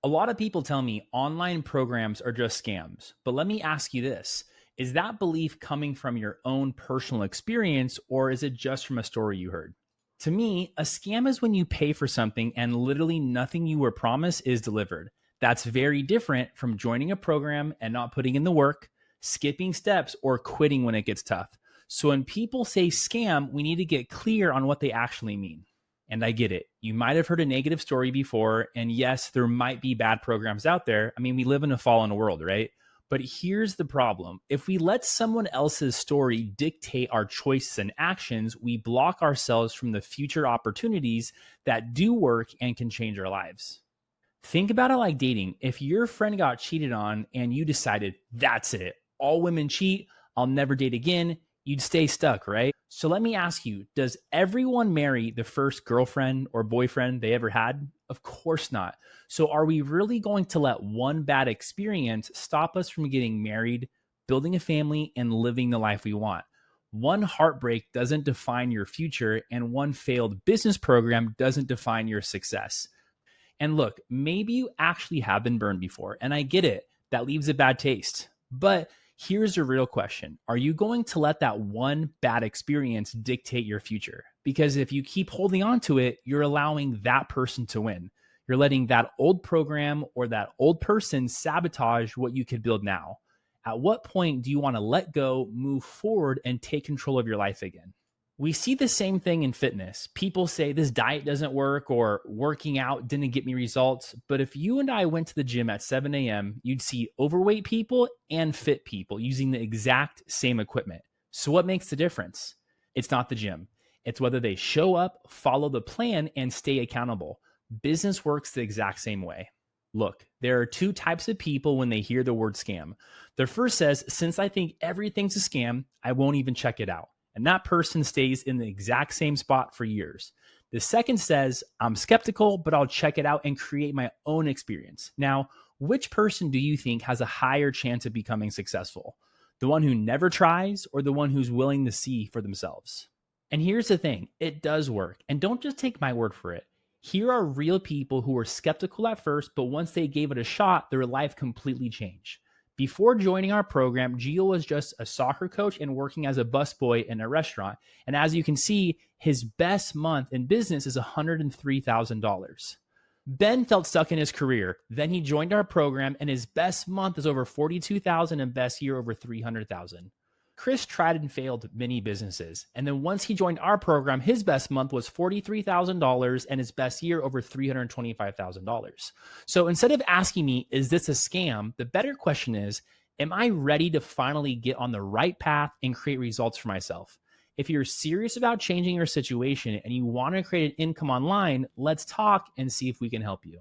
A lot of people tell me online programs are just scams, but let me ask you this. Is that belief coming from your own personal experience or is it just from a story you heard? To me, a scam is when you pay for something and literally nothing you were promised is delivered. That's very different from joining a program and not putting in the work, skipping steps, or quitting when it gets tough. So when people say scam, we need to get clear on what they actually mean. And I get it. You might have heard a negative story before. And yes, there might be bad programs out there. I mean, we live in a fallen world, right? But here's the problem. If we let someone else's story dictate our choices and actions, we block ourselves from the future opportunities that do work and can change our lives. Think about it like dating. If your friend got cheated on and you decided, that's it, all women cheat, I'll never date again, you'd stay stuck, right? So let me ask you, does everyone marry the first girlfriend or boyfriend they ever had? Of course not. So are we really going to let one bad experience stop us from getting married, building a family, and living the life we want? One heartbreak doesn't define your future, and one failed business program doesn't define your success. And look, maybe you actually have been burned before, and I get it. That leaves a bad taste. But here's the real question. Are you going to let that one bad experience dictate your future? Because if you keep holding on to it, you're allowing that person to win. You're letting that old program or that old person sabotage what you could build now. At what point do you want to let go, move forward, and take control of your life again? We see the same thing in fitness. People say this diet doesn't work or working out didn't get me results. But if you and I went to the gym at 7 a.m., you'd see overweight people and fit people using the exact same equipment. So what makes the difference? It's not the gym. It's whether they show up, follow the plan, and stay accountable. Business works the exact same way. Look, there are two types of people when they hear the word scam. The first says, since I think everything's a scam, I won't even check it out. And that person stays in the exact same spot for years. The second says, I'm skeptical, but I'll check it out and create my own experience. Now, which person do you think has a higher chance of becoming successful? The one who never tries or the one who's willing to see for themselves? And here's the thing, it does work. And don't just take my word for it. Here are real people who were skeptical at first, but once they gave it a shot, their life completely changed. Before joining our program, Gio was just a soccer coach and working as a busboy in a restaurant. And as you can see, his best month in business is $103,000. Ben felt stuck in his career. Then he joined our program and his best month is over $42,000 and best year over $300,000. Chris tried and failed many businesses. And then once he joined our program, his best month was $43,000 and his best year over $325,000. So instead of asking me, is this a scam? The better question is, am I ready to finally get on the right path and create results for myself? If you're serious about changing your situation and you want to create an income online, let's talk and see if we can help you.